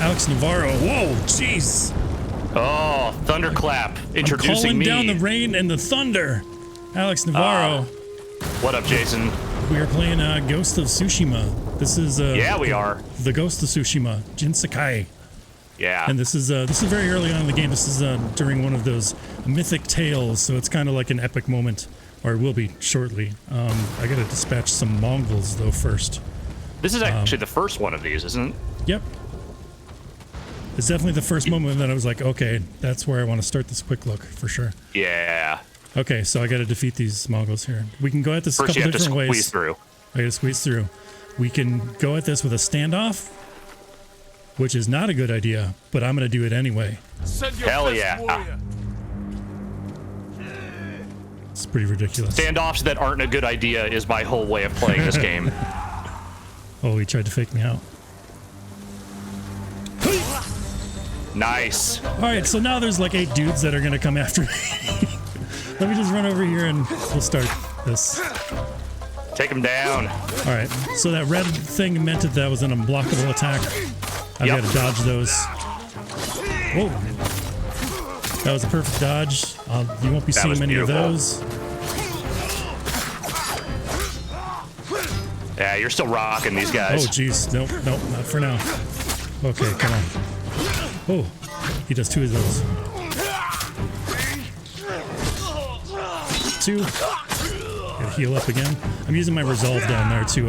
Alex Navarro. Whoa, jeez. Oh, thunderclap. Introducing calling me. down the rain and the thunder. Alex Navarro. What up, Jason? We are playing Ghost of Tsushima. This is yeah, we are. The Ghost of Tsushima, Jin Sakai. Yeah. And this is very early on in the game. This is during one of those mythic tales, so it's kind of like an epic moment, or it will be shortly. I gotta dispatch some Mongols though first. This is actually the first one of these, isn't it? Yep. It's definitely the first moment that I was like, okay, that's where I want to start this quick look for sure. Yeah. Okay, so I got to defeat these Mongols here. We can go at this a couple different ways. Squeeze through. I got to squeeze through. We can go at this with a standoff, which is not a good idea, but I'm going to do it anyway. Hell yeah. It's pretty ridiculous. Standoffs that aren't a good idea is my whole way of playing this game. Oh, he tried to fake me out. Nice. All right, so now there's like 8 dudes that are going to come after me. Let me just run over here and we'll start this. Take him down. All right, so that red thing meant that was an unblockable attack. I've got to dodge those. Whoa. That was a perfect dodge. You won't be seeing many of those. Yeah, you're still rocking these guys. Oh, jeez. Nope, not for now. Okay, come on. Oh, he does 2 of those. 2. Gotta heal up again. I'm using my resolve down there to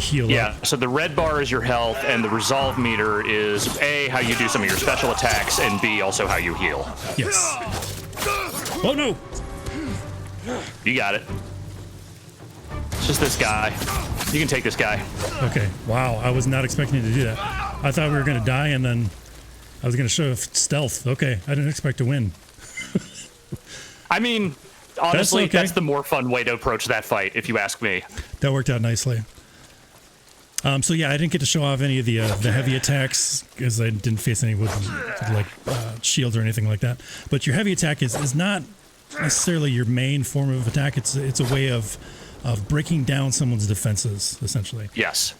heal up. Yeah, so the red bar is your health, and the resolve meter is A, how you do some of your special attacks, and B, also how you heal. Yes. Oh, no! You got it. It's just this guy. You can take this guy. Okay. Wow, I was not expecting to do that. I thought we were going to die, and then I was going to show stealth. Okay, I didn't expect to win. I mean, honestly, that's the more fun way to approach that fight, if you ask me. That worked out nicely. So yeah, I didn't get to show off any of the heavy attacks because I didn't face any with like shields or anything like that. But your heavy attack is not necessarily your main form of attack. It's a way of breaking down someone's defenses, essentially. Yes.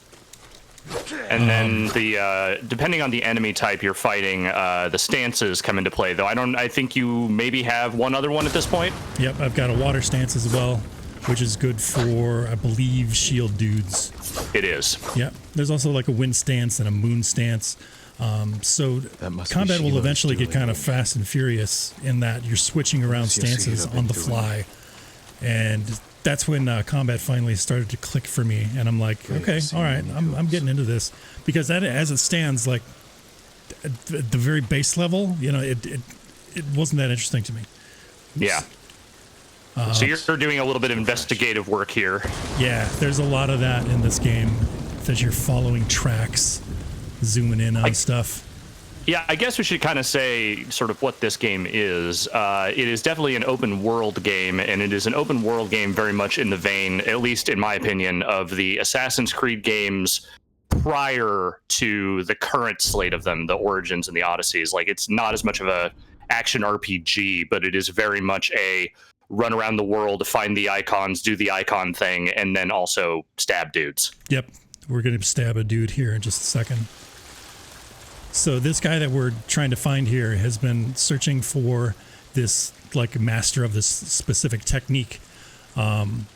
And then the depending on the enemy type you're fighting, the stances come into play. Though I think you maybe have one other one at this point. Yep, I've got a water stance as well, which is good for, I believe, shield dudes. It is. Yeah. There's also like a wind stance and a moon stance. So combat will eventually get kind of fast and furious in that you're switching around stances on the fly. And that's when combat finally started to click for me. And I'm like, okay, all right, I'm getting into this. Because that, as it stands, like, at the very base level, you know, it wasn't that interesting to me. Oops. Yeah. So you're doing a little bit of investigative work here. Yeah, there's a lot of that in this game, that you're following tracks, zooming in on stuff. Yeah, I guess we should kind of say sort of what this game is. It is definitely an open world game, and it is an open world game very much in the vein, at least in my opinion, of the Assassin's Creed games prior to the current slate of them, the Origins and the Odysseys. Like, it's not as much of a action RPG, but it is very much a run around the world, find the icons, do the icon thing, and then also stab dudes. Yep, we're going to stab a dude here in just a second. So this guy that we're trying to find here has been searching for this, like, master of this specific technique. The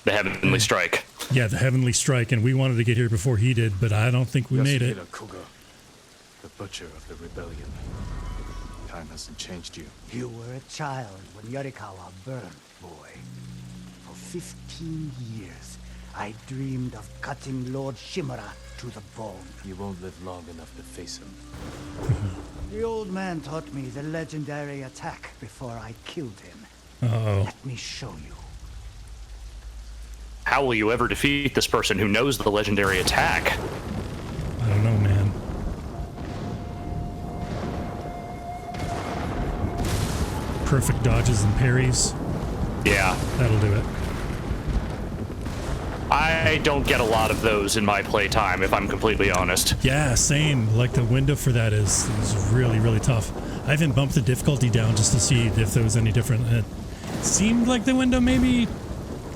Heavenly Strike. Yeah, the Heavenly Strike, and we wanted to get here before he did, but I don't think we made it. The butcher of the rebellion. Time hasn't changed you. You were a child when Yorikawa burned, boy. For 15 years, I dreamed of cutting Lord Shimura to the bone. You won't live long enough to face him. The old man taught me the legendary attack before I killed him. Uh-oh. Let me show you. How will you ever defeat this person who knows the legendary attack? I don't know, man. Perfect dodges and parries. Yeah. That'll do it. I don't get a lot of those in my playtime, if I'm completely honest. Yeah, same. Like, the window for that is really, really tough. I even bumped the difficulty down just to see if there was any different. And it seemed like the window maybe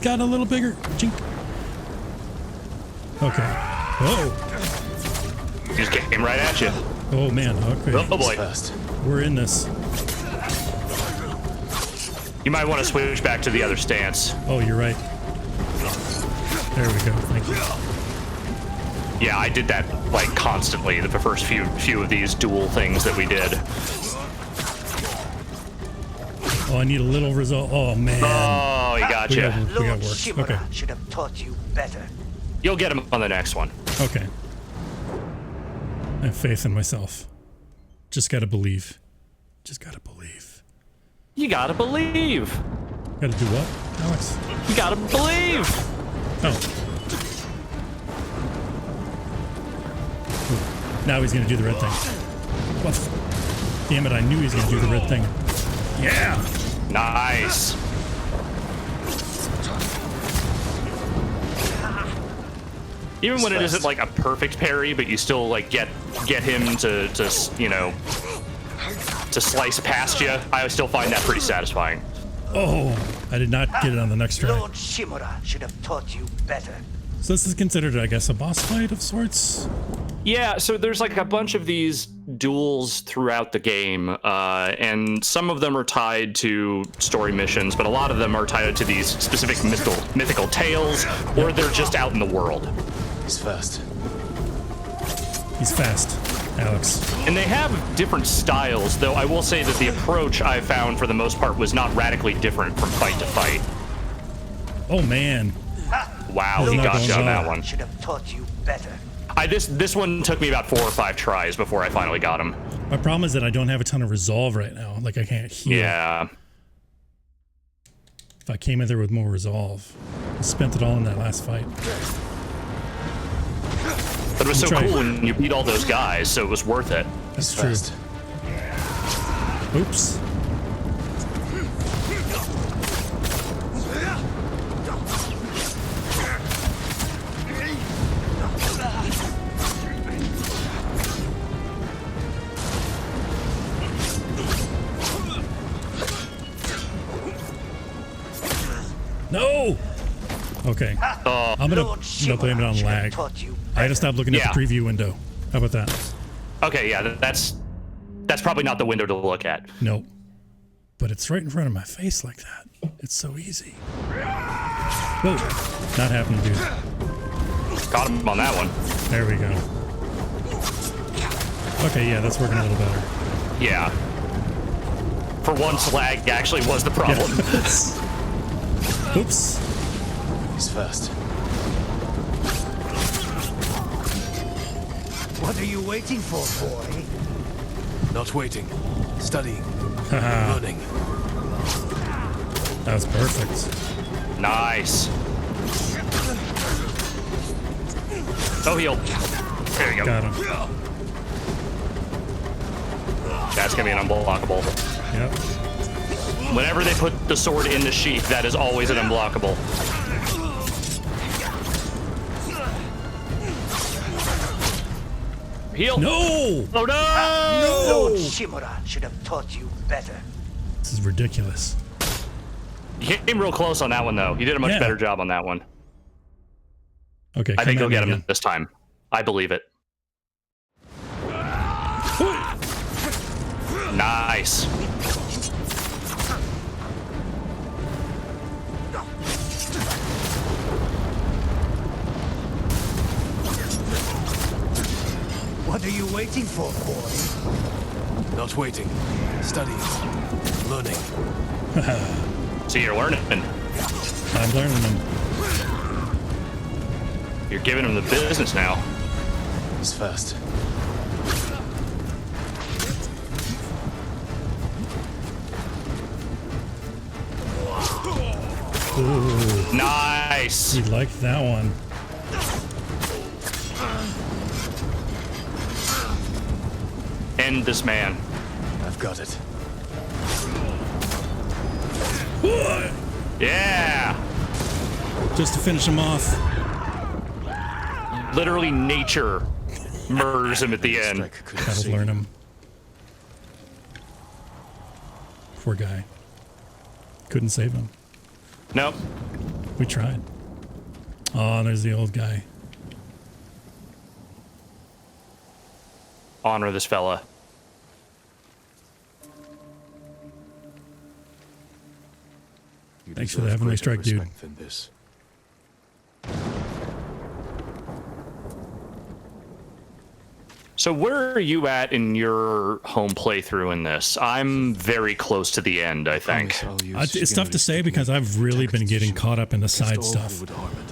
got a little bigger. Chink. Okay. Whoa. came right at you. Oh man, okay. Oh boy. First. We're in this. You might want to switch back to the other stance. Oh, you're right. There we go. Thank you. Yeah, I did that like constantly the first few of these dual things that we did. Oh, I need a little result. Oh man. Oh, he got you. We got Lord work. Shimura Okay. should have taught you better. You'll get him on the next one. Okay. I have faith in myself. Just gotta believe. Just gotta believe. You gotta believe. Gotta do what, Alex? You gotta believe. Oh. Ooh. Now he's gonna do the red thing. What? Damn it! I knew he was gonna do the red thing. Yeah. Nice. Even when it isn't like a perfect parry, but you still like get him to you know, to slice past you, I still find that pretty satisfying. Oh, I did not get it on the next try. Lord Shimura should have taught you better. So this is considered, I guess, a boss fight of sorts? Yeah, so there's like a bunch of these duels throughout the game, and some of them are tied to story missions, but a lot of them are tied to these specific mythical tales, or they're just out in the world. He's first. He's fast, Alex. And they have different styles, though I will say that the approach I found for the most part was not radically different from fight to fight. Oh man. Wow, he not got going you on well. that one. Should have taught you better. This one took me about 4 or 5 tries before I finally got him. My problem is that I don't have a ton of resolve right now. Like, I can't heal. Yeah. If I came in there with more resolve. I spent it all in that last fight. But it was so Try. cool when you beat all those guys, so it was worth it. That's He's true. first. Oops. No! Okay. I'm gonna blame it on lag. I gotta stop looking at Yeah. the preview window. How about that? Okay, yeah, that's probably not the window to look at. Nope. But it's right in front of my face like that. It's so easy. Whoa. Not happening, dude. Got him on that one. There we go. Okay, yeah, that's working a little better. Yeah. For once, lag actually was the problem. Oops. He's first. What are you waiting for, boy? Not waiting. Studying. Haha. Learning. That was perfect. Nice. Oh, heal. There you go. Got him. That's gonna be an unblockable. Yep. Whenever they put the sword in the sheath, that is always an unblockable. Heal. No! Oh no! Lord Shimura should have taught you better. This is ridiculous. You came real close on that one, though. You did a much Yeah. better job on that one. Okay, I think come you'll at get me him this time. I believe it. Nice. What are you waiting for, boy? Not waiting. Studying. Learning. So you're learning. I'm learning them. You're giving him the business now. He's first. Ooh, Nice. we liked that one. End this man. I've got it. Yeah. Just to finish him off. Literally nature murders him at the end. Striker couldn't That'll see. learn him. Poor guy. Couldn't save him. Nope. We tried. Oh, there's the old guy. Honor this fella. You Thanks for the deserve heavenly greater strike, dude. respect than this. So where are you at in your home playthrough in this? I'm very close to the end, I think. It's tough to say because I've really been getting caught up in the side stuff.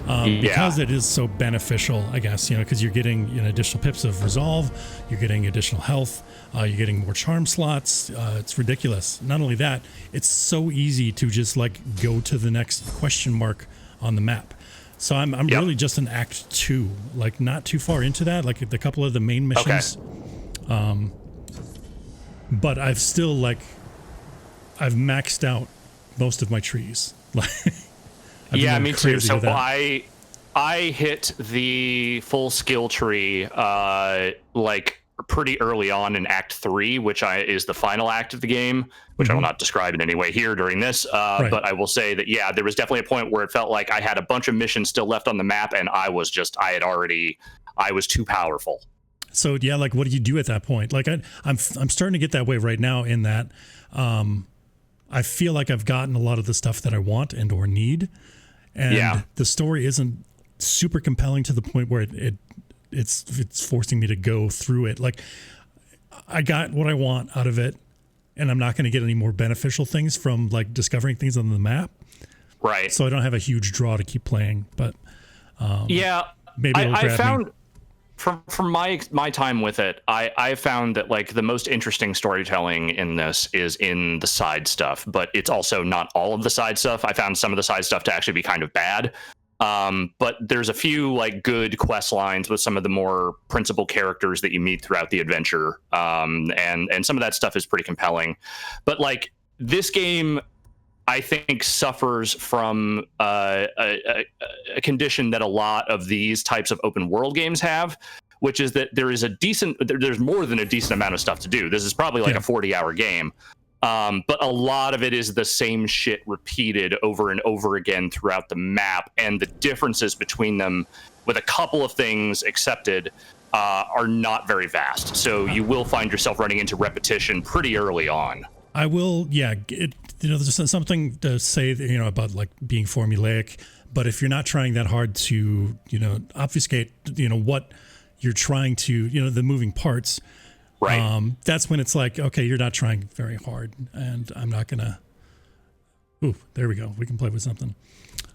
Because it is so beneficial, I guess, because you're getting additional pips of resolve, you're getting additional health, you're getting more charm slots. It's ridiculous. Not only that, it's so easy to just like go to the next question mark on the map. So I'm really just in Act 2, like not too far into that, like a couple of the main missions. Okay. But I've still I've maxed out most of my trees. Yeah, me too. So I hit the full skill tree pretty early on in Act 3, which is the final act of the game, which I will not describe in any way here during this. Right. But I will say that, yeah, there was definitely a point where it felt like I had a bunch of missions still left on the map, and I was too powerful. So, yeah, like, what do you do at that point? Like, I'm starting to get that way right now in that I feel like I've gotten a lot of the stuff that I want and or need. And the story isn't super compelling to the point where it's forcing me to go through it. Like, I got what I want out of it, and I'm not going to get any more beneficial things from like discovering things on the map. Right. So I don't have a huge draw to keep playing, but maybe I found from my time with it, I found that like the most interesting storytelling in this is in the side stuff, but it's also not all of the side stuff. I found some of the side stuff to actually be kind of bad. But there's a few like good quest lines with some of the more principal characters that you meet throughout the adventure. And some of that stuff is pretty compelling, but like this game, I think suffers from a condition that a lot of these types of open world games have, which is that there's more than a decent amount of stuff to do. This is probably like a 40-hour game. But a lot of it is the same shit repeated over and over again throughout the map, and the differences between them, with a couple of things accepted, are not very vast. So you will find yourself running into repetition pretty early on. I will, there's something to say, about like being formulaic, but if you're not trying that hard to, obfuscate, what you're trying to, the moving parts. Right. That's when it's like, okay, you're not trying very hard, and I'm not gonna. Ooh, there we go. We can play with something.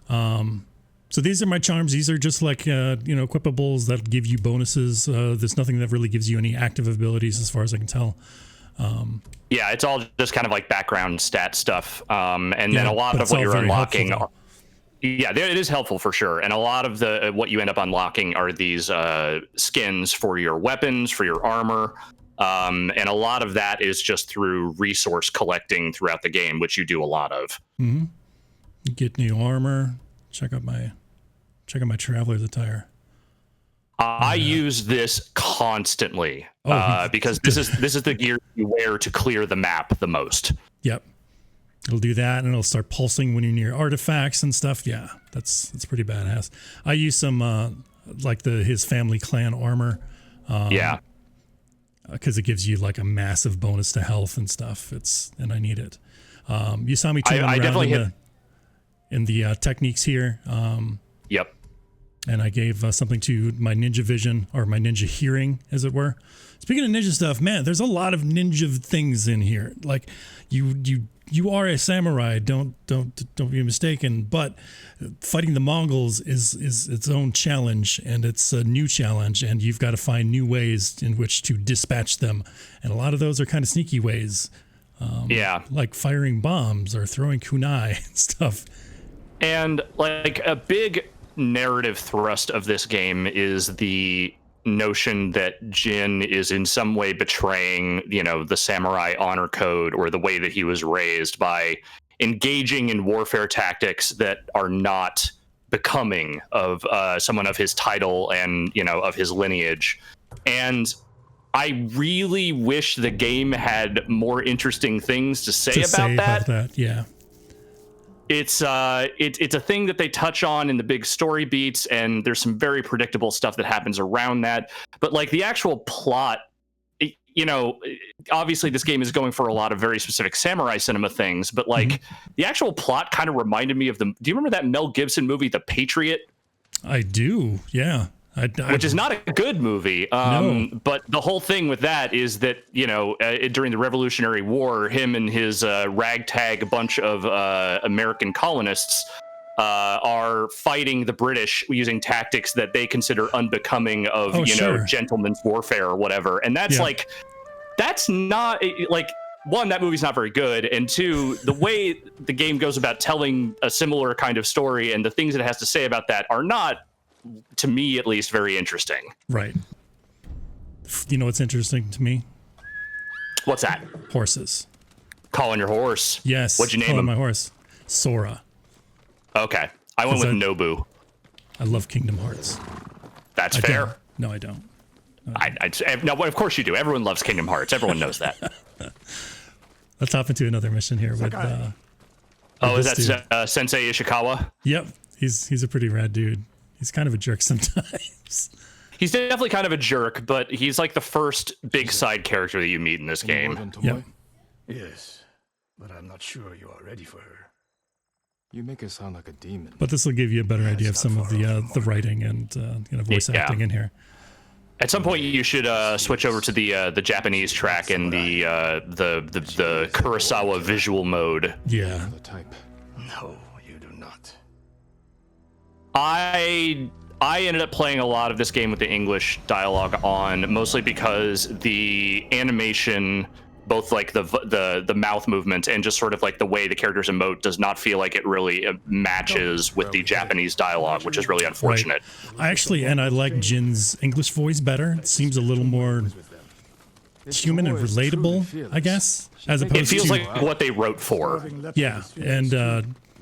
So these are my charms. These are just like equipables that give you bonuses. There's nothing that really gives you any active abilities, as far as I can tell. Yeah, it's all just kind of like background stat stuff, and then a lot of what you're unlocking. Yeah, it is helpful for sure. And a lot of what you end up unlocking are these skins for your weapons, for your armor. And a lot of that is just through resource collecting throughout the game, which you do a lot of. Mm-hmm. You get new armor. Check out my traveler's attire. I use this constantly because this is the gear you wear to clear the map the most. Yep. It'll do that, and it'll start pulsing when you're near artifacts and stuff. Yeah, that's pretty badass. I use some like his family clan armor. Because it gives you like a massive bonus to health and stuff. And I need it. You saw me tooling around in the techniques here. Yep. And I gave something to my ninja vision, or my ninja hearing, as it were. Speaking of ninja stuff, man, there's a lot of ninja things in here. Like you are a samurai. Don't be mistaken. But fighting the Mongols is its own challenge, and it's a new challenge, and you've got to find new ways in which to dispatch them. And a lot of those are kind of sneaky ways. Like firing bombs or throwing kunai and stuff. And like a big narrative thrust of this game is the notion that Jin is in some way betraying, the samurai honor code or the way that he was raised by engaging in warfare tactics that are not becoming of someone of his title and, of his lineage. And I really wish the game had more interesting things to say about that. Yeah. It's a thing that they touch on in the big story beats, and there's some very predictable stuff that happens around that. But like the actual plot you know, obviously this game is going for a lot of very specific samurai cinema things, but like the actual plot kind of reminded me of do you remember that Mel Gibson movie, The Patriot? I do, yeah. Which is not a good movie. No. But the whole thing with that is that, you know, during the Revolutionary War, him and his ragtag bunch of American colonists are fighting the British using tactics that they consider unbecoming of, know, gentleman's warfare or whatever. And that's like, that's not like, one, that movie's not very good. And two, the way the game goes about telling a similar kind of story and the things it has to say about that are not, to me at least, very interesting. Right. You know what's interesting to me? What's that? Horses. Calling your horse? Yes. What'd you name him? My horse. Sora. Okay. I went with Nobu. I love Kingdom Hearts. That's fair. No, I don't. No, of course you do. Everyone loves Kingdom Hearts. Everyone knows that. Let's hop into another mission here with is that Sensei Ishikawa? Yep. He's a pretty rad dude. He's kind of a jerk sometimes. He's definitely kind of a jerk, but he's like the first big side character that you meet in this game. Yep. Yes, but I'm not sure you are ready for her. You make her sound like a demon. But this will give you a better idea of some of the writing and voice acting in here. At some point, you should switch over to the Japanese track and the Kurosawa visual mode. Yeah. No, you do not. I ended up playing a lot of this game with the English dialogue on, mostly because the animation, both like the mouth movement and just sort of like the way the characters emote, does not feel like it really matches with the Japanese dialogue, which is really unfortunate. Right. I like Jin's English voice better. It seems a little more human and relatable, I guess, as opposed to... It feels like what they wrote for. Yeah,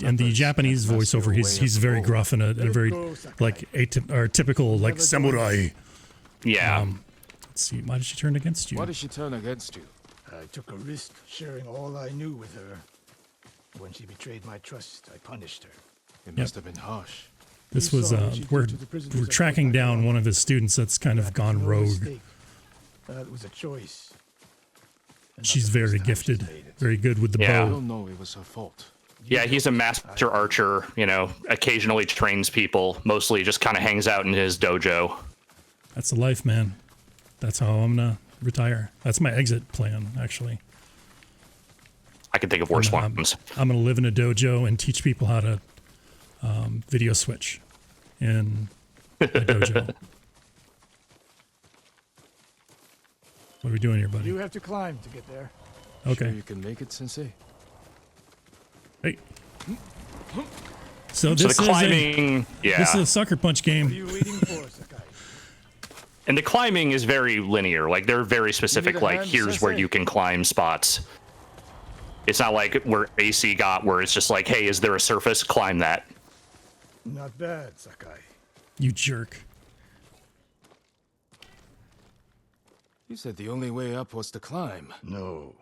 and the Japanese voiceover, he's very gruff and a very like typical like samurai. Yeah. Let's see. Why did she turn against you? Why did she turn against you? I took a risk sharing all I knew with her. When she betrayed my trust, I punished her. It must have been harsh. This was we're tracking down one of his students that's kind of gone rogue. That was a choice. She's very gifted, very good with the I bow. don't know it was her fault. Yeah, he's a master archer, you know, occasionally trains people, mostly just kind of hangs out in his dojo. That's the life, man. That's how I'm gonna retire. That's my exit plan, actually. I can think of worse ones. I'm gonna live in a dojo and teach people how to video switch in a dojo. What are we doing here, buddy? You have to climb to get there. Okay. Sure you can make it, Sensei? Hey. So the climbing, this is a sucker punch game. What are you waiting for, Sakai? And the climbing is very linear. Like, they're very specific, like, here's where you can climb spots. It's not like where AC got, where it's just like, hey, is there a surface? Climb that. Not bad, Sakai. You jerk. You said the only way up was to climb. No,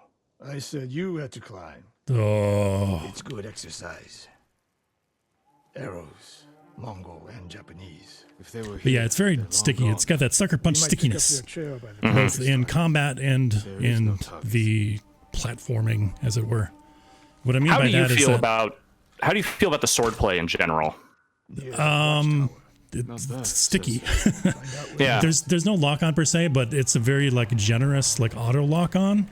I said you had to climb. Oh. It's good exercise. Arrows, Mongol and Japanese. If they were But here, yeah, it's very sticky. gone. It's got that sucker punch You might pick up stickiness, their trail by the both in combat and There is in no targets. the platforming, as it were. What I mean How by do you that is feel that how do you feel about the swordplay in general? it's sticky. Yeah. There's no lock on per se, but it's a very like generous like auto lock on.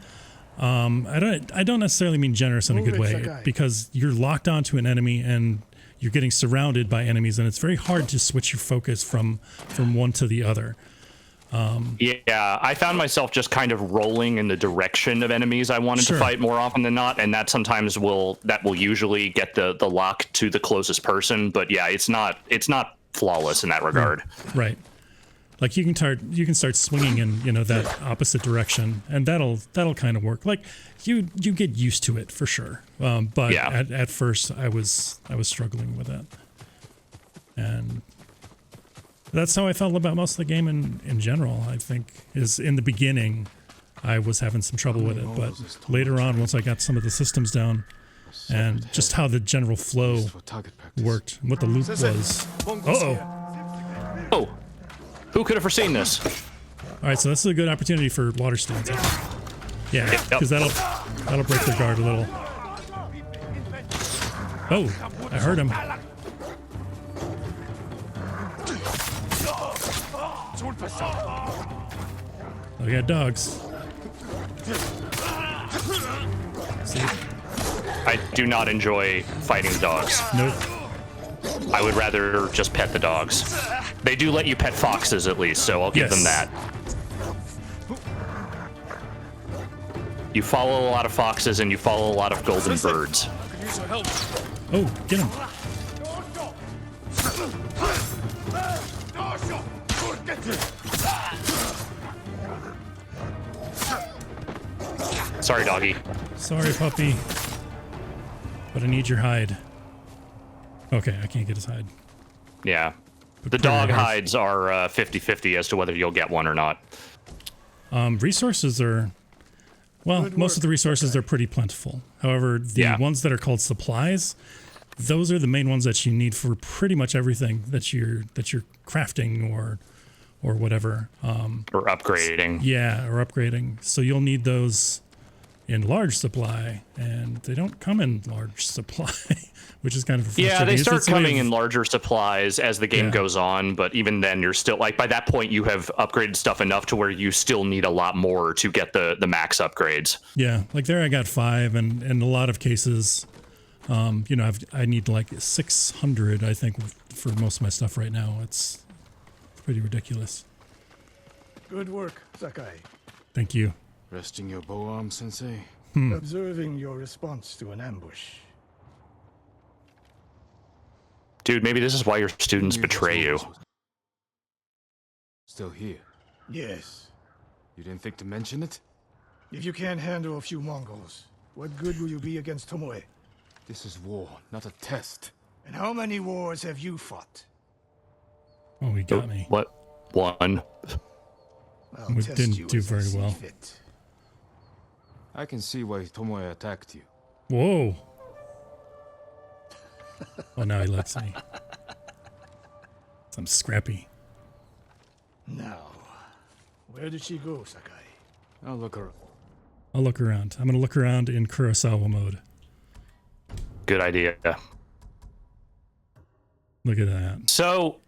I don't necessarily mean generous in a good way, because you're locked onto an enemy and you're getting surrounded by enemies, and it's very hard to switch your focus from one to the other. Yeah, I found myself just kind of rolling in the direction of enemies I wanted to fight more often than not, and that sometimes will usually get the lock to the closest person. But yeah, it's not flawless in that regard. Right. Like you can start swinging in that opposite direction, and that'll kind of work. Like you get used to it for sure. But yeah. at first I was struggling with that, and that's how I felt about most of the game in general. I think is in the beginning I was having some trouble with it, but later on, once I got some of the systems down and just how the general flow worked and what the loop was. Uh-oh. Oh, who could have foreseen this? All right, so this is a good opportunity for water stones. Yeah, because that'll break their guard a little. Oh, I heard him. Oh, we got dogs. See? I do not enjoy fighting the dogs. Nope. I would rather just pet the dogs. They do let you pet foxes at least, so I'll give them that. You follow a lot of foxes and you follow a lot of golden birds. Oh, get him. Sorry, doggy. Sorry, puppy. But I need your hide. Okay, I can't get his hide. Yeah. But The dog hides are 50-50 as to whether you'll get one or not. Resources are... Well, most of the resources are pretty plentiful. However, the ones that are called supplies, those are the main ones that you need for pretty much everything that you're crafting or whatever. Or upgrading. Yeah, or upgrading. So you'll need those in large supply, and they don't come in large supply, which is kind of frustrating. Yeah, they start coming in larger supplies as the game goes on, but even then you're still, like, by that point you have upgraded stuff enough to where you still need a lot more to get the max upgrades. Yeah, like there I got 5, and in a lot of cases, you know, I need like 600, I think, for most of my stuff right now. It's pretty ridiculous. Good work, Sakai. Thank you. Resting your bow arm, Sensei? Observing your response to an ambush. Dude, maybe this is why your students betray you. Still here? Yes. You didn't think to mention it? If you can't handle a few Mongols, what good will you be against Tomoe? This is war, not a test. And how many wars have you fought? Oh, he got me. What? One. I'll We test didn't you do as I very see well. fit. I can see why Tomoe attacked you. Whoa. Oh, now he lets me. I'm scrappy. Now, where did she go, Sakai? I'll look her. I'll look around. I'm going to look around in Kurosawa mode. Good idea. Look at that. So,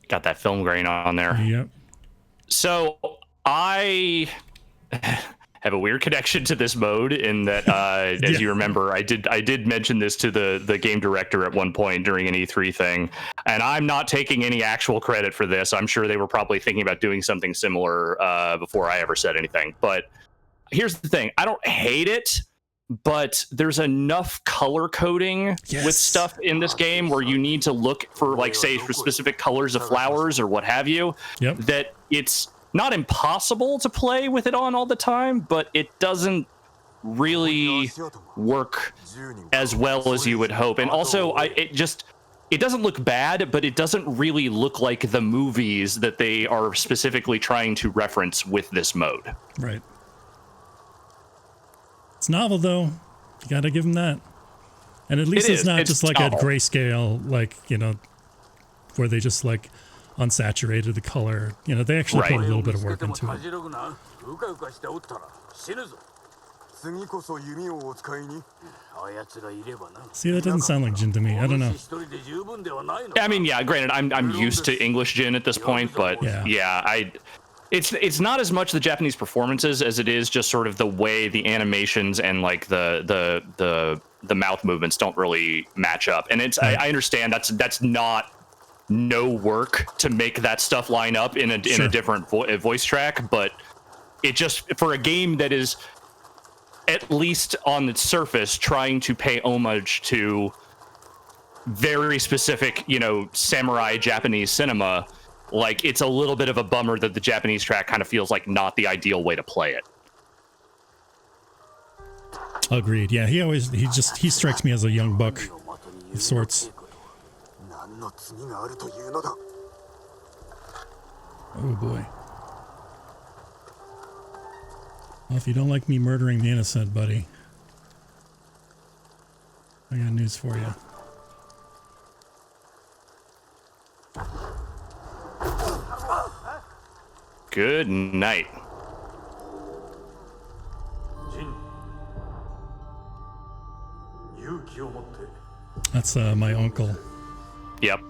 got that film grain on there. Yep. So, I have a weird connection to this mode in that, as you remember, I did mention this to the game director at one point during an E3 thing, and I'm not taking any actual credit for this. I'm sure they were probably thinking about doing something similar before I ever said anything. But here's the thing. I don't hate it, but there's enough color coding with stuff in this game where you need to look for, like, say, for specific colors of flowers or what have you, that it's not impossible to play with it on all the time, but it doesn't really work as well as you would hope. And also, it doesn't look bad, but it doesn't really look like the movies that they are specifically trying to reference with this mode. Right. It's novel, though. You gotta give them that. And at least it's not just like a grayscale, like, you know, where they just like unsaturated the color. You know, they actually put a little bit of work into it. See, that doesn't sound like Jin to me. I don't know. I mean, yeah, granted, I'm used to English Jin at this point, but it's not as much the Japanese performances as it is just sort of the way the animations and like the mouth movements don't really match up. And it's I understand that's not no work to make that stuff line up in a different voice track, but it just, for a game that is at least on its surface trying to pay homage to very specific, you know, samurai Japanese cinema, like, it's a little bit of a bummer that the Japanese track kind of feels like not the ideal way to play it. Agreed. Yeah, he strikes me as a young buck of sorts. Oh boy. Well, if you don't like me murdering the innocent, buddy, I got news for you. Good night. That's my uncle. Yep.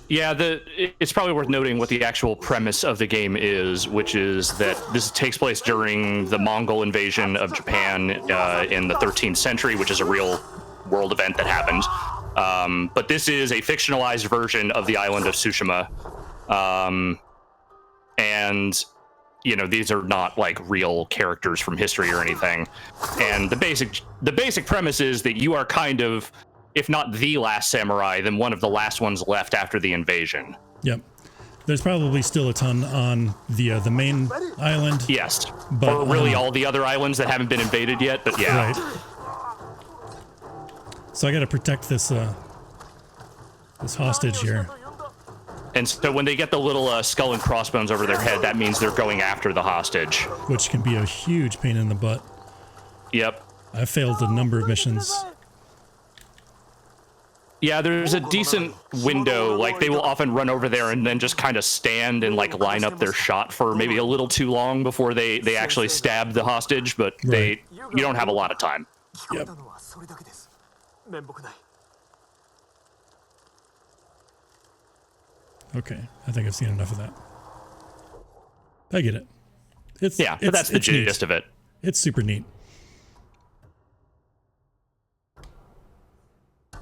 Yeah, it's probably worth noting what the actual premise of the game is, which is that this takes place during the Mongol invasion of Japan in the 13th century, which is a real world event that happened. But this is a fictionalized version of the island of Tsushima. And, you know, these are not like real characters from history or anything. And the basic premise is that you are kind of, if not the last samurai, then one of the last ones left after the invasion. Yep. There's probably still a ton on the main island. Yes. But or really all the other islands that haven't been invaded yet, but yeah. Right. So I got to protect this this hostage here. And so when they get the little skull and crossbones over their head, that means they're going after the hostage. Which can be a huge pain in the butt. Yep. I've failed a number of missions. Yeah, there's a decent window. Like, they will often run over there and then just kind of stand and, like, line up their shot for maybe a little too long before they actually stab the hostage, but right. you don't have a lot of time. Yep. Okay, I think I've seen enough of that. I get it. But that's the gist of it. It's super neat.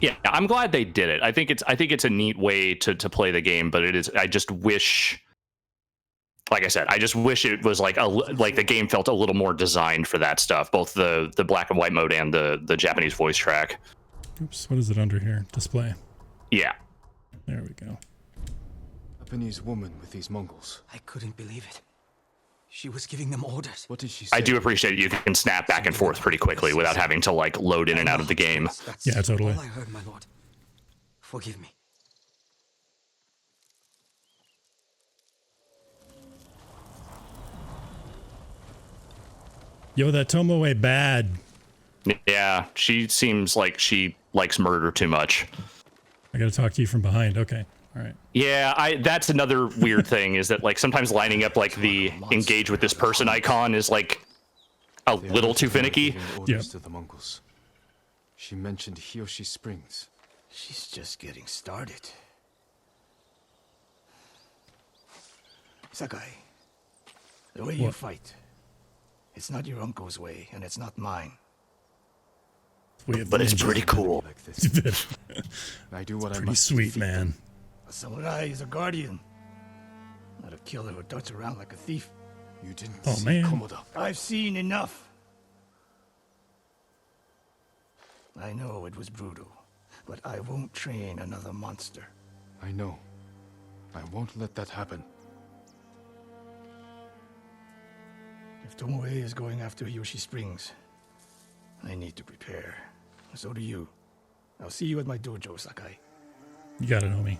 Yeah, I'm glad they did it. I think it's a neat way to play the game, but I just wish, like I said, I just wish it was like the game felt a little more designed for that stuff, both the black and white mode and the Japanese voice track. Oops, what is it under here? Display. Yeah. There we go. Japanese woman with these Mongols. I couldn't believe it. She was giving them orders. What did she say? I do appreciate you can snap back and forth pretty quickly without having to like load in and out of the game. Yeah, totally. All I heard, my lord. Forgive me. Yo, that Tomoe bad. Yeah, she seems like she likes murder too much. I gotta talk to you from behind. Okay. All right. Yeah, that's another weird thing is that like sometimes lining up like the engage with this person icon is like a little too finicky. Yeah. To the Mongols. She mentioned Hiyoshi Springs. She's just getting started. Sakai, the way you fight, it's not your uncle's way, and it's not mine. But it's pretty cool. Like this. I do what I Pretty must. sweet, man. A samurai is a guardian, not a killer who darts around like a thief. You didn't Oh, see man. Komoda. I've seen enough. I know it was brutal, but I won't train another monster. I know. I won't let that happen. If Tomoe is going after Hiyoshi Springs, I need to prepare. So do you. I'll see you at my dojo, Sakai. You got it, homie.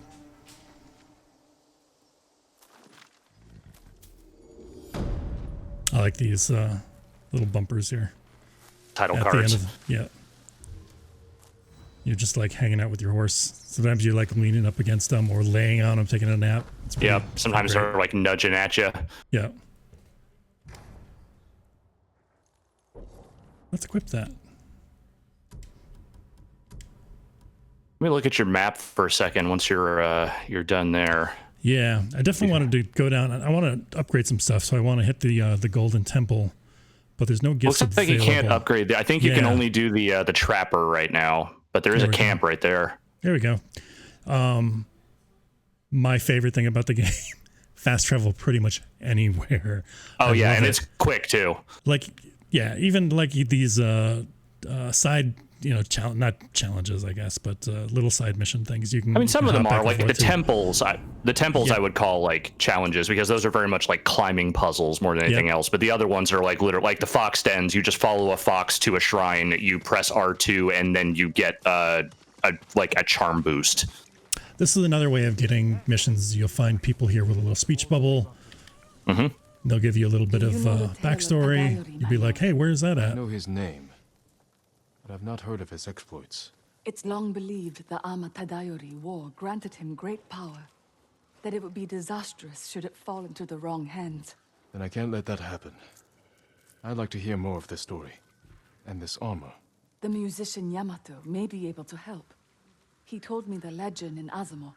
I like these little bumpers here. Title At cards. the end of yeah. You're just like hanging out with your horse. Sometimes you're like leaning up against them or laying on them, taking a nap. It's pretty, Yeah, sometimes great. they're like nudging at you. Yeah. Let's equip that. Let me look at your map for a second once you're done there. Yeah, I definitely wanted to go down. I want to upgrade some stuff, so I want to hit the Golden Temple, but there's no gifts Looks like you available. can't upgrade. I think you can Yeah. only do the Trapper right now, but there is There a we camp right there. There we go. My favorite thing about the game, fast travel pretty much anywhere. Oh I yeah, love and it. it's quick too. Like, yeah, even like these side, not challenges, I guess, but little side mission things. You can. I mean, some of them hop back are and like the forth to. temples. The temples Yeah. I would call like challenges because those are very much like climbing puzzles more than anything Yep. else. But the other ones are like literally like the fox dens. You just follow a fox to a shrine. You press R2, and then you get a charm boost. This is another way of getting missions. You'll find people here with a little speech bubble. Mm-hmm. They'll give you a little bit of You know the tale of backstory. Tadayori, You'll be my like, hey, where's that I at? know his name, but I've not heard of his exploits. It's long believed the Ama Tadayori war granted him great power. that it would be disastrous should it fall into the wrong hands. Then I can't let that happen. I'd like to hear more of this story. And this armor. The musician Yamato may be able to help. He told me the legend in Azamo,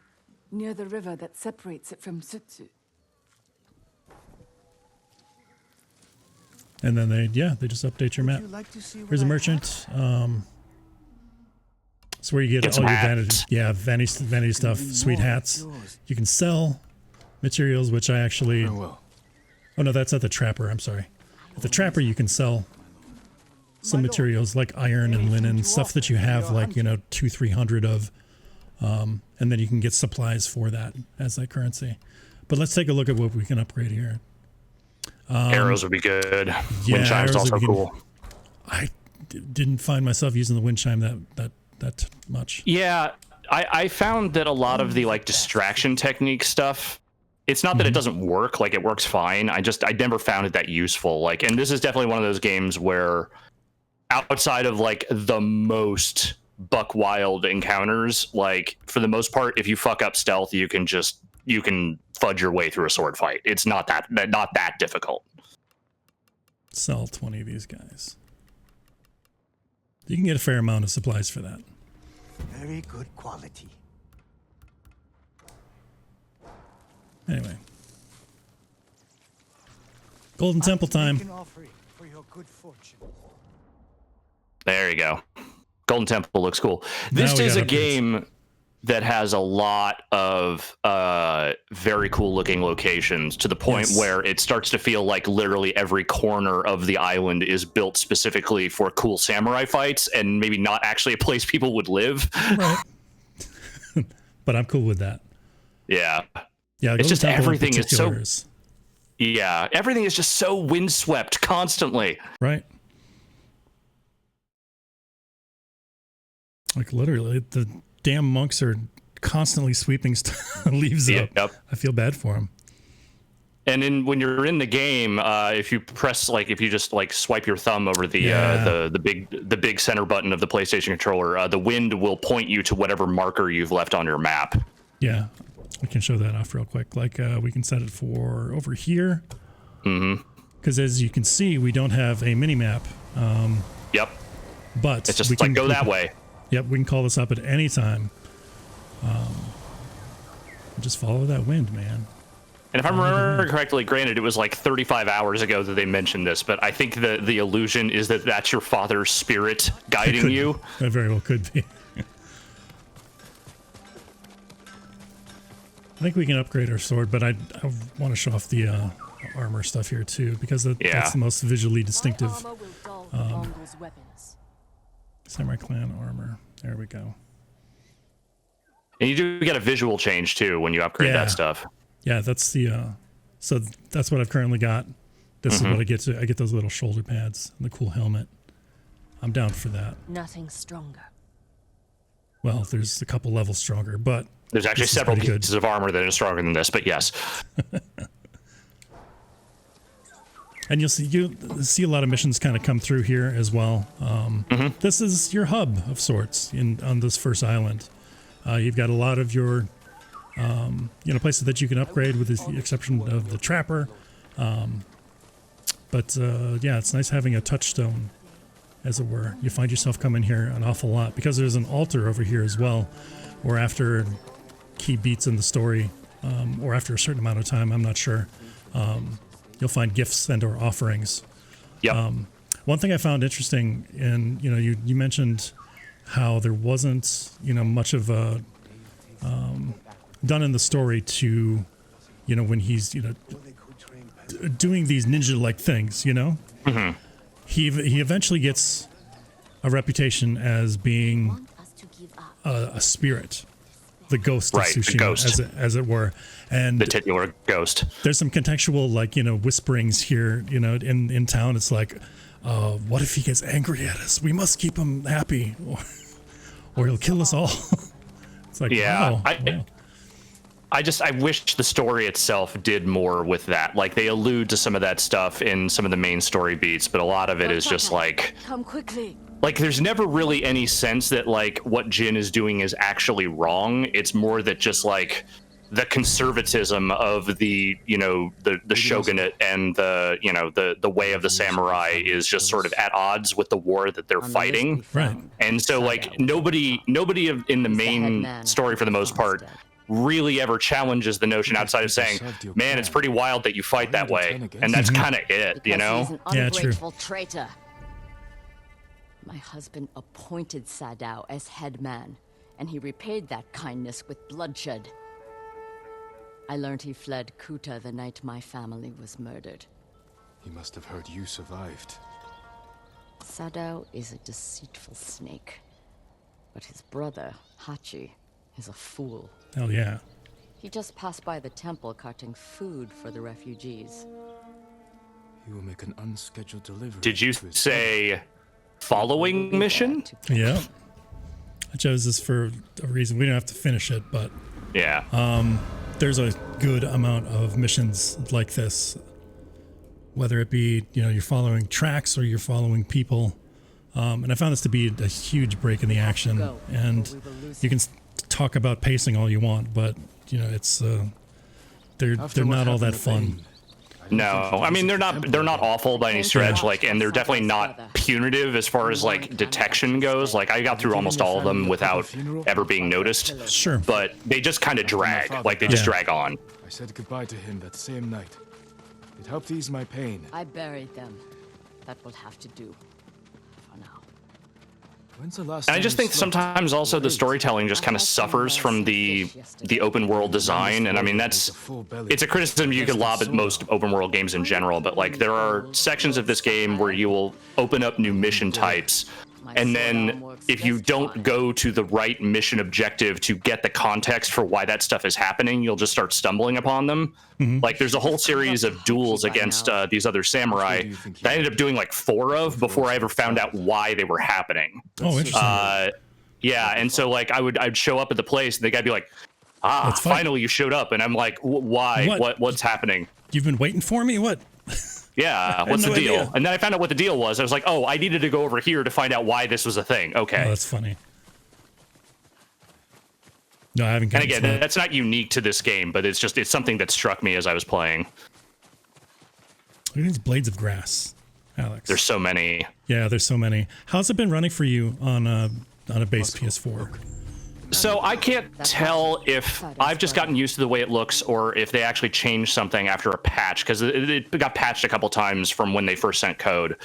near the river that separates it from Sutsu. And then they just update your map. Here's a merchant. It's where you get all your vanity stuff, sweet hats. You can sell materials, which I actually... Oh no, that's at the trapper, I'm sorry. At the trapper you can sell some materials like iron and linen, stuff that you have like, 200-300 of. And then you can get supplies for that as that currency. But let's take a look at what we can upgrade here. Arrows would be good. Yeah, wind chime's also cool. I didn't find myself using the wind chime that much. Yeah, I found that a lot of the like distraction technique stuff, it's not that it doesn't work, like it works fine. I never found it that useful. Like, and this is definitely one of those games where outside of like the most buck wild encounters, like for the most part, if you fuck up stealth, you can fudge your way through a sword fight. It's not that difficult. Sell 20 of these guys. You can get a fair amount of supplies for that. Very good quality. Anyway. Golden Temple time. For your good fortune. There you go. Golden Temple looks cool. This is a game that has a lot of very cool looking locations to the point where it starts to feel like literally every corner of the island is built specifically for cool samurai fights and maybe not actually a place people would live. Right. But I'm cool with that. Yeah. Yeah. It's just everything is so... Yeah. Everything is just so windswept constantly. Right. Like literally the damn monks are constantly sweeping leaves up. Yep. I feel bad for them. And then when you're in the game, if you just swipe your thumb over the big center button of the PlayStation controller, the wind will point you to whatever marker you've left on your map. Yeah, we can show that off real quick. Like we can set it for over here. Mm-hmm. Because as you can see, we don't have a mini map. Yep. But it's just go that way. Yep, we can call this up at any time. Just follow that wind, man. And if I remember correctly, granted, it was like 35 hours ago that they mentioned this, but I think the illusion is that that's your father's spirit guiding you. That very well could be. I think we can upgrade our sword, but I want to show off the armor stuff here too, because that's the most visually distinctive. Samurai Clan armor. There we go. And you do get a visual change too when you upgrade that stuff. Yeah, that's the so that's what I've currently got. This is what I get. I get those little shoulder pads and the cool helmet. I'm down for that. Nothing stronger. Well, there's a couple levels stronger, but there's actually several pieces of armor that are stronger than this, but yes. And you'll see a lot of missions kind of come through here as well. This is your hub of sorts on this first island. You've got a lot of your places that you can upgrade, with the exception of the trapper. But it's nice having a touchstone, as it were. You find yourself coming here an awful lot because there's an altar over here as well, where after key beats in the story, or after a certain amount of time, I'm not sure. You'll find gifts and or offerings. Yep. One thing I found interesting, and you mentioned how there wasn't much of a done in the story to when he's doing these ninja-like things. He eventually gets a reputation as being a spirit, the ghost of Tsushima, as it were, and the titular ghost. There's some contextual whisperings here, in town. It's like, what if he gets angry at us? We must keep him happy, or he'll kill us all. It's like, wow. I wish the story itself did more with that. Like, they allude to some of that stuff in some of the main story beats, but a lot of it is just like, come quickly. Like, there's never really any sense that like what Jin is doing is actually wrong. It's more that just like the conservatism of the the shogunate and the way of the samurai is just sort of at odds with the war that they're fighting. Right. And so like nobody in the main story for the most part really ever challenges the notion outside of saying, man, it's pretty wild that you fight that way. And that's kind of it, you know? He's an Yeah, true. ungrateful traitor. My husband appointed Sadao as headman, and he repaid that kindness with bloodshed. I learned he fled Kuta the night my family was murdered. He must have heard you survived. Sadao is a deceitful snake, but his brother, Hachi, is a fool. Hell yeah. He just passed by the temple carting food for the refugees. He will make an unscheduled delivery. Did you to his say following mission? Yeah. I chose this for a reason. We don't have to finish it, but Yeah. there's a good amount of missions like this, whether it be, you're following tracks or you're following people. And I found this to be a huge break in the action. And you can talk about pacing all you want, but it's they're not all that fun. No, I mean they're not awful by any stretch. Like, and they're definitely not punitive as far as like detection goes. Like, I got through almost all of them without ever being noticed. Sure. But they just kind of drag. Like, they just drag on. I said goodbye to him that same night. It helped ease my pain. I buried them. That will have to do for now. When's the last And I time just you think slept? sometimes also the storytelling just kind of suffers from the open world design. And I mean, it's a criticism you could lob at most open world games in general, but like there are sections of this game where you will open up new mission types, and then if you don't go to the right mission objective to get the context for why that stuff is happening, you'll just start stumbling upon them. Like, there's a whole series of duels against these other samurai that I ended up doing like 4 of before I ever found out why they were happening. Oh, interesting. Yeah, and so like I'd show up at the place and the guy'd be like, Let's fight. finally you showed up, and I'm like, why? What's happening? You've been waiting for me? What? Yeah, what's no the deal? idea. And then I found out what the deal was. I was like, oh, I needed to go over here to find out why this was a thing. Okay. Oh, that's funny. No, I haven't. And again, that's not unique to this game, but it's something that struck me as I was playing. Look at these blades of grass, Alex. There's so many. Yeah, there's so many. How's it been running for you on a base PS4? So I can't tell if I've just gotten used to the way it looks or if they actually changed something after a patch, because it got patched a couple times from when they first sent code.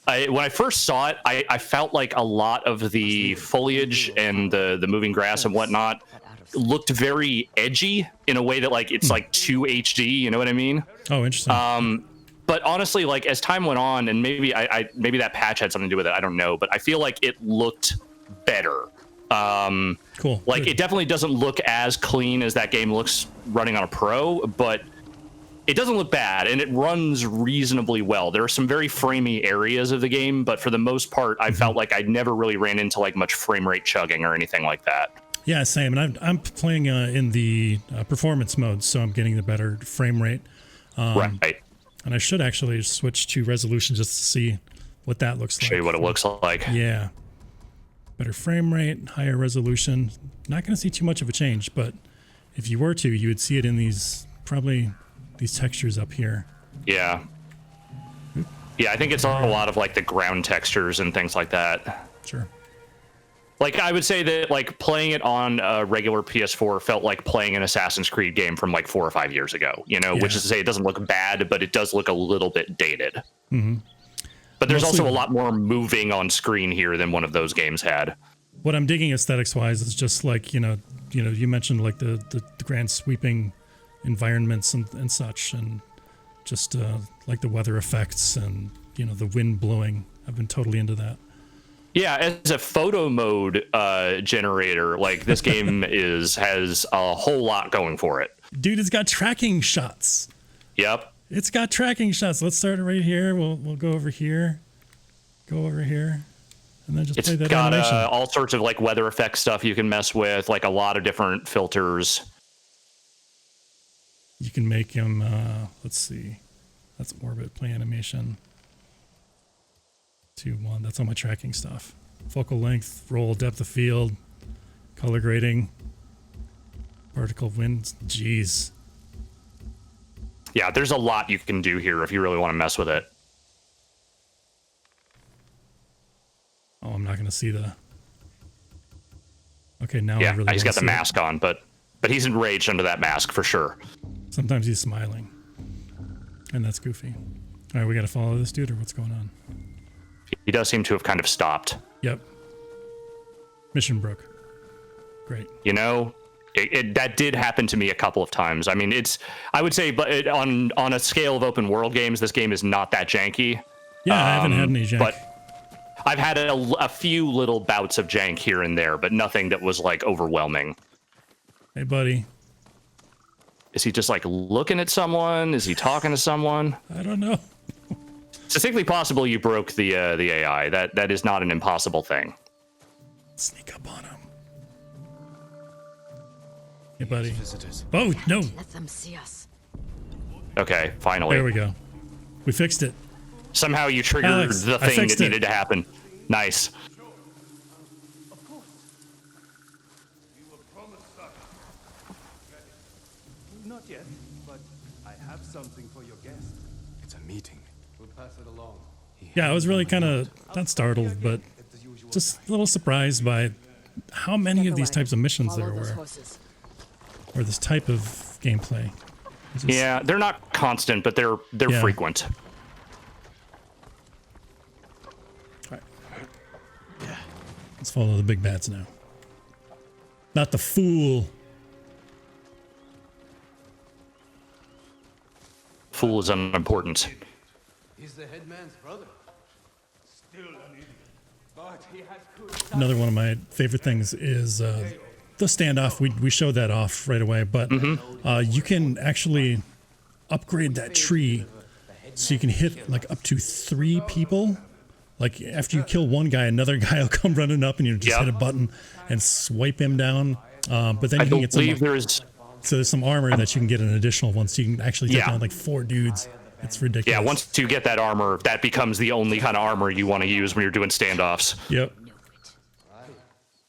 When I first saw it, I felt like a lot of the foliage and the moving grass and whatnot looked very edgy in a way that like it's like too HD, you know what I mean? Oh, interesting. But honestly, like as time went on, and maybe maybe that patch had something to do with it, I don't know, but I feel like it looked better. Cool. Like, Good. it definitely doesn't look as clean as that game looks running on a Pro, but it doesn't look bad, and it runs reasonably well. There are some very framey areas of the game, but for the most part, I felt like I never really ran into like much frame rate chugging or anything like that. Yeah, same. And I'm playing in the performance mode, so I'm getting the better frame rate. Right. And I should actually switch to resolution just to see what that looks like. Show you what it looks like. Yeah. Better frame rate, higher resolution. Not going to see too much of a change, but if you were to, you would see it in these textures up here. Yeah. Yeah, I think it's a lot of like the ground textures and things like that. Sure. Like, I would say that like playing it on a regular PS4 felt like playing an Assassin's Creed game from like 4 or 5 years ago, which is to say it doesn't look bad, but it does look a little bit dated. Mm-hmm. But there's also a lot more moving on screen here than one of those games had. What I'm digging aesthetics wise is just like, you mentioned like the grand sweeping environments and such, and just like the weather effects and, the wind blowing. I've been totally into that. Yeah, as a photo mode generator, like this game has a whole lot going for it. Dude, it's got tracking shots. Yep. It's got tracking shots. Let's start it right here. We'll go over here. Go over here. And then just play that animation. It's got all sorts of like weather effect stuff you can mess with, like a lot of different filters. You can make them, let's see. That's orbit, play animation. 2, 1, that's all my tracking stuff. Focal length, roll, depth of field, color grading, Vertical wind. Jeez. Yeah, there's a lot you can do here if you really want to mess with it. Oh, I'm not going to see the... Okay, now Yeah, I really he's wanna got the see mask on, but he's enraged under that mask for sure. it. Sometimes he's smiling. And that's goofy. All right, we got to follow this dude, or what's going on? He does seem to have kind of stopped. Yep. Mission broke. Great. You know, that did happen to me a couple of times. I mean, I would say, but on a scale of open world games, this game is not that janky. Yeah, I haven't had any jank. But I've had a few little bouts of jank here and there, but nothing that was like overwhelming. Hey, buddy. Is he just like looking at someone? Is he talking to someone? I don't know. It's distinctly possible you broke the AI. That is not an impossible thing. Sneak up on him. Hey, buddy. Visitors. Oh, no. Let them see us. Okay, finally. There we go. We fixed it. Somehow you triggered Alex, the I thing fixed that it. needed to happen. Nice. Not yet, but I have something for your guest. It's a meeting. We'll pass it along. Yeah, I was really kind of, not startled, but just a little surprised by how many of these types of missions there were. Or this type of gameplay. Yeah, they're not constant, but they're Yeah. frequent. Let's follow the big bats now. Not the fool. Fool is unimportant. He's the headman's brother. Still an idiot. But he has good. Another one of my favorite things is the standoff. We showed that off right away, but you can actually upgrade that tree so you can hit like up to 3 people. Like after you kill one guy, another guy will come running up and you just hit a button and swipe him down. But then I you can get some. believe there's So there's some armor that you can get an additional one, so you can actually take down like 4 dudes. It's ridiculous. Yeah, once you get that armor, that becomes the only kind of armor you want to use when you're doing standoffs. Yep.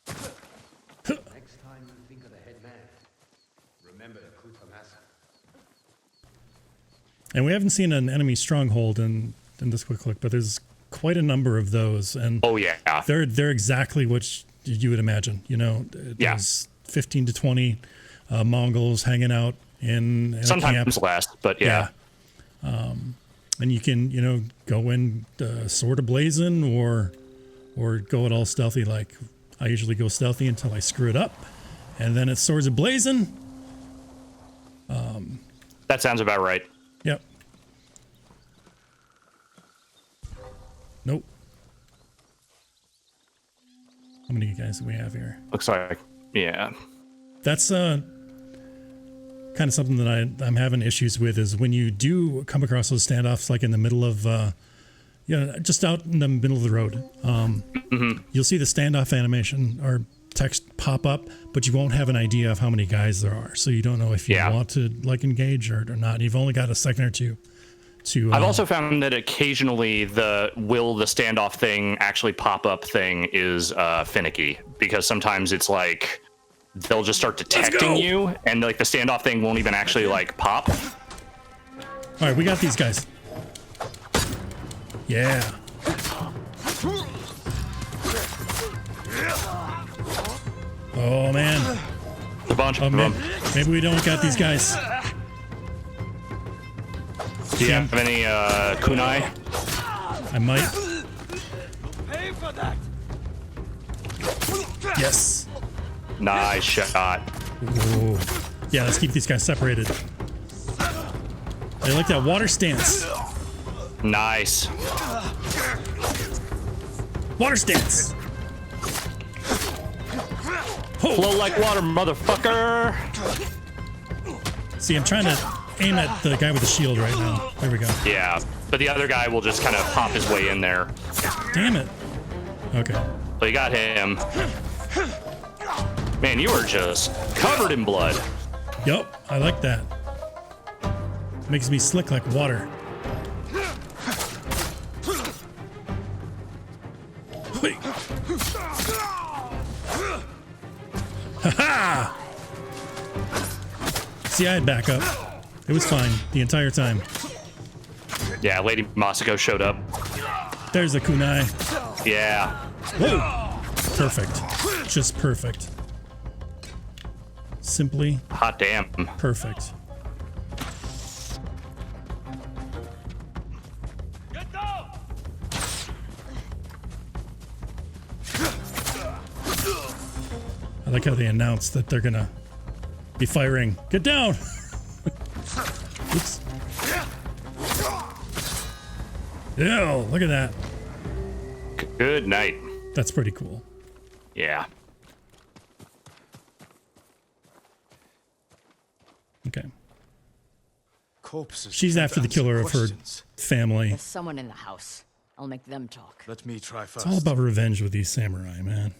Next time you think of the headman, remember the Kutamasa. And we haven't seen an enemy stronghold in this quick look, but there's quite a number of those, and oh yeah, they're exactly what you would imagine. You know, there's 15 to 20 Mongols hanging out in sometimes a camp. less, but yeah. And you can, you know, go in sword ablazing or go it all stealthy. Like I usually go stealthy until I screw it up, and then it's swords ablazing. That sounds about right. Yep. Nope. How many guys do we have here? Looks like, yeah. That's kind of something that I'm having issues with is when you do come across those standoffs, like in the middle of, just out in the middle of the road. You'll see the standoff animation or text pop up, but you won't have an idea of how many guys there are. So you don't know if you want to like engage or not. You've only got a second or two. I've also found that occasionally the standoff thing actually pop up thing is finicky, because sometimes it's like they'll just start detecting you and like the standoff thing won't even actually like pop. All right, we got these guys. Yeah. Oh man. A bunch of them. Maybe we don't got these guys. Do you have any kunai? I might. Pay for that. Yes. Nice shot. Ooh. Yeah, let's keep these guys separated. They like that water stance. Nice. Water stance. Flow like water, motherfucker. See, I'm trying to aim at the guy with the shield right now. There we go. Yeah, but the other guy will just kind of pop his way in there. Damn it. Okay. So you got him. Man, you are just covered in blood. Yup, I like that. Makes me slick like water. Wait. Ha-ha! See, I had backup. It was fine the entire time. Yeah, Lady Masako showed up. There's the kunai. Yeah. Whoa! Perfect. Just perfect. Simply Hot damn. perfect. I like how they announced that they're gonna be firing. Get down! Oops. Ew, look at that. Good night. That's pretty cool. Yeah. Okay. Corpses She's after the killer of her family. There's someone in the house. I'll make them talk. Let me try first. It's all about revenge with these samurai, man.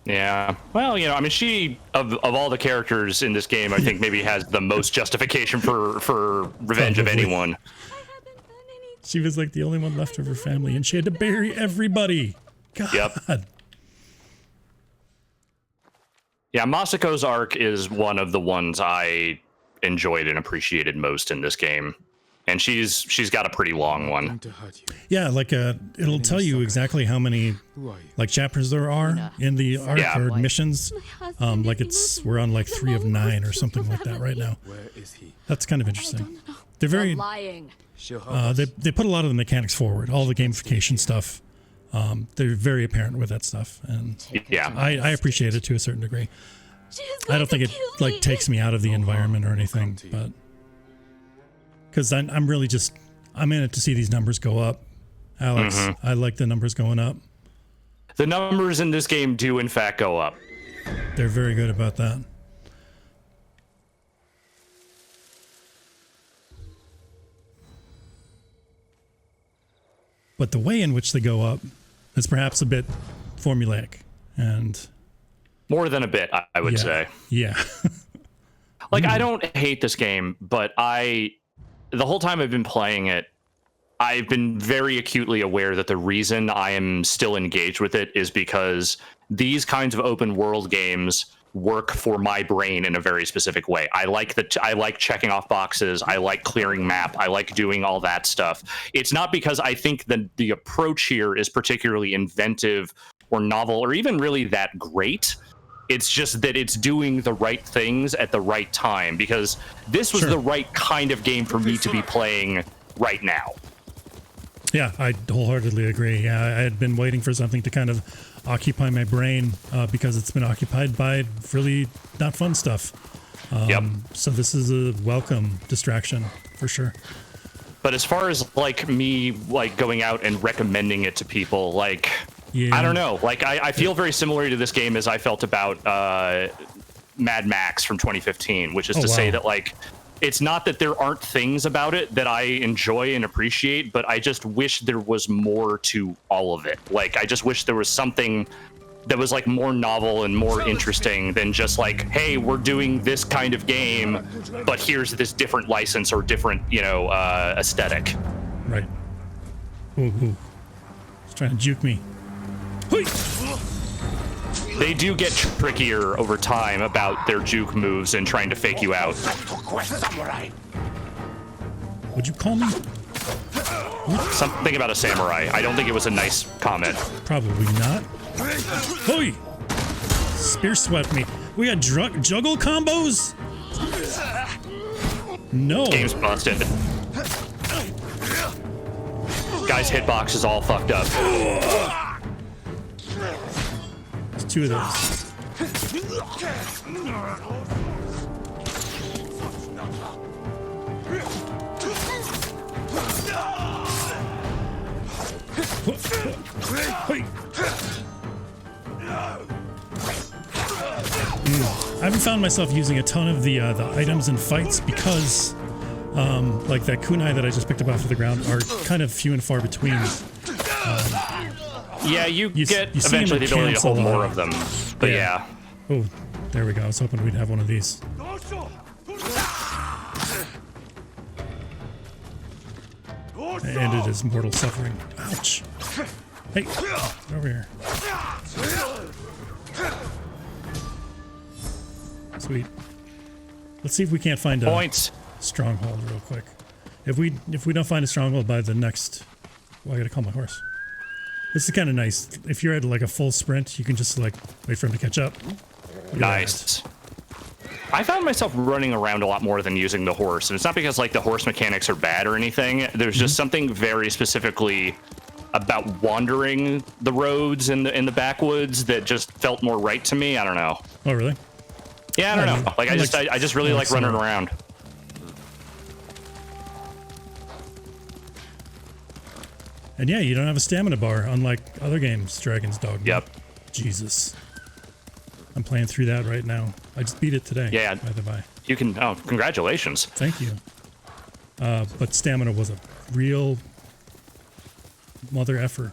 Yeah. Well, you know, I mean, she of all the characters in this game, I think maybe has the most justification for revenge of Probably. anyone. She was like the only one left of her family, and she had to bury everybody. God. Yep. Yeah, Masako's arc is one of the ones I enjoyed and appreciated most in this game. And she's got a pretty long one. Yeah, like it'll tell you exactly how many like chapters there are in the arc or missions. Like we're on like 3 of 9 or something like that right now. That's kind of interesting. They're very lying. they put a lot of the mechanics forward, all the gamification stuff. They're very apparent with that stuff, and yeah, I appreciate it to a certain degree. I don't think it like takes me out of the environment or anything, but because I'm really just I'm in it to see these numbers go up, Alex. I like the numbers going up. The numbers in this game do in fact go up. They're very good about that. But the way in which they go up is perhaps a bit formulaic and more than a bit, I would say. Yeah. Like, I don't hate this game, but the whole time I've been playing it, I've been very acutely aware that the reason I am still engaged with it is because these kinds of open world games work for my brain in a very specific way. I like checking off boxes. I like clearing map. I like doing all that stuff. It's not because I think that the approach here is particularly inventive or novel or even really that great. It's just that it's doing the right things at the right time, because this was the right kind of game for me to be playing right now. Yeah, I wholeheartedly agree. Yeah, I had been waiting for something to kind of occupy my brain because it's been occupied by really not fun stuff. So this is a welcome distraction for sure. But as far as like me like going out and recommending it to people, like I don't know, like I feel very similar to this game as I felt about Mad Max from 2015, which is to say that like it's not that there aren't things about it that I enjoy and appreciate, but I just wish there was more to all of it. Like, I just wish there was something that was like more novel and more interesting than just like, hey, we're doing this kind of game, but here's this different license or different, you know, aesthetic. Right. Ooh. He's trying to juke me. Hui! They do get trickier over time about their juke moves and trying to fake you out. Would you call me? Something about a samurai. I don't think it was a nice comment. Probably not. Hoi! Spear swept me. We got juggle combos? No. Game's busted. Guy's hitbox is all fucked up. There's 2 of those. I haven't found myself using a ton of the items in fights because like that kunai that I just picked up off of the ground are kind of few and far between. Yeah, you get eventually the ability to hold more of them, but yeah. Oh, there we go. I was hoping we'd have one of these. I ended his mortal suffering. Ouch. Hey, get over here. Sweet. Let's see if we can't find a Points. stronghold real quick. If we don't find a stronghold by the next... Well, I gotta call my horse. This is kind of nice. If you're at like a full sprint, you can just like wait for him to catch up. Nice. I found myself running around a lot more than using the horse, and it's not because like the horse mechanics are bad or anything. There's just something very specifically about wandering the roads in the backwoods that just felt more right to me. I don't know. Oh, really? Yeah, I don't know. Like I just really like running around. And yeah, you don't have a stamina bar, unlike other games, Dragon's Dogma. Yep. Jesus. I'm playing through that right now. I just beat it today. Yeah. By the way. You can. Oh, congratulations. Thank you. But stamina was a real mother effer.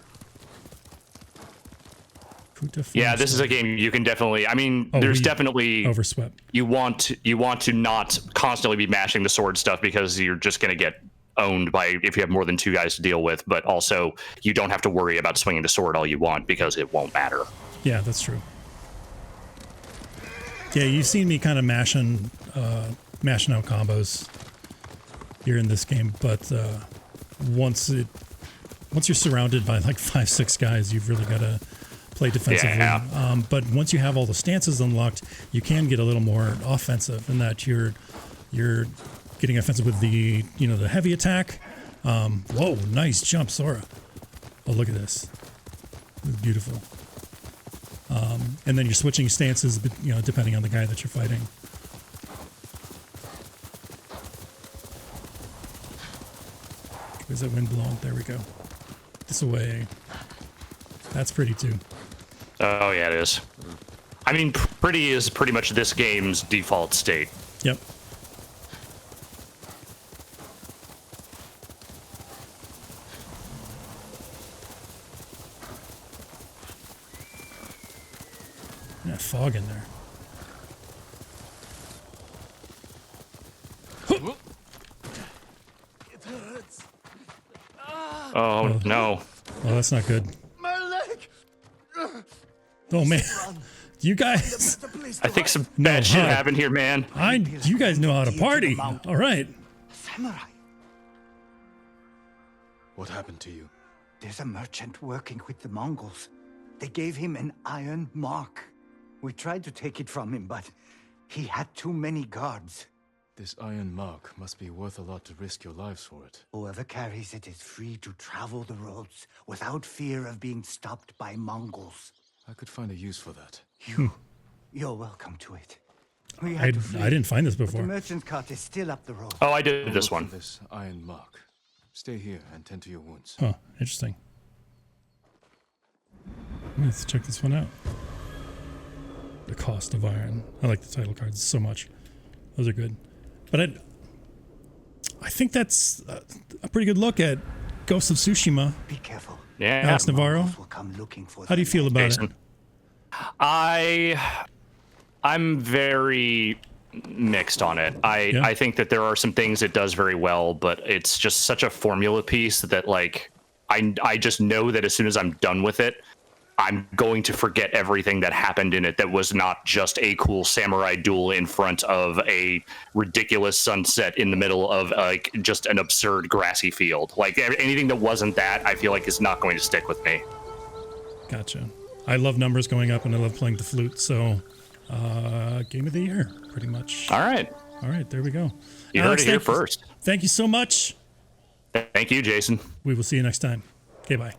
Yeah, this is a game you can definitely. I mean, there's definitely overswept. You want to not constantly be mashing the sword stuff because you're just going to get owned by if you have more than 2 guys to deal with. But also, you don't have to worry about swinging the sword all you want because it won't matter. Yeah, that's true. Yeah, you've seen me kind of mashing out combos here in this game, but once you're surrounded by like 5-6 guys, you've really got to play defensively. Yeah. But once you have all the stances unlocked, you can get a little more offensive in that you're getting offensive with the the heavy attack. Whoa, nice jump, Sora. Oh, look at this. It's beautiful. And then you're switching stances, depending on the guy that you're fighting. Where's that wind blowing? There we go. This way. That's pretty too. Oh yeah, it is. I mean, pretty is pretty much this game's default state. Yep. That fog in there. It hurts. Oh no. Oh, that's not good. My leg. Oh man, you guys. I think some bad shit happened here, man. You guys know how to party. All right. Samurai. What happened to you? There's a merchant working with the Mongols. They gave him an iron mark. We tried to take it from him, but he had too many guards. This iron mark must be worth a lot to risk your lives for it. Whoever carries it is free to travel the roads without fear of being stopped by Mongols. I could find a use for that. You're welcome to it. I didn't find this before. The merchant's cart is still up the road. Oh, I did this one. This iron mark. Stay here and tend to your wounds. Huh, interesting. Let's check this one out. The cost of iron. I like the title cards so much. Those are good. But I think that's a pretty good look at Ghost of Tsushima. Be careful. Yeah. Alex Navarro. Will come looking for How do you feel about Jason. it? I'm very mixed on it. I think that there are some things it does very well, but it's just such a formula piece that like I just know that as soon as I'm done with it, I'm going to forget everything that happened in it that was not just a cool samurai duel in front of a ridiculous sunset in the middle of like just an absurd grassy field. Like anything that wasn't that, I feel like is not going to stick with me. Gotcha. I love numbers going up and I love playing the flute, so game of the year, pretty much. All right. All right, there we go. You Alex, heard it here first. Thank you so much. Thank you, Jason. We will see you next time. Okay, bye.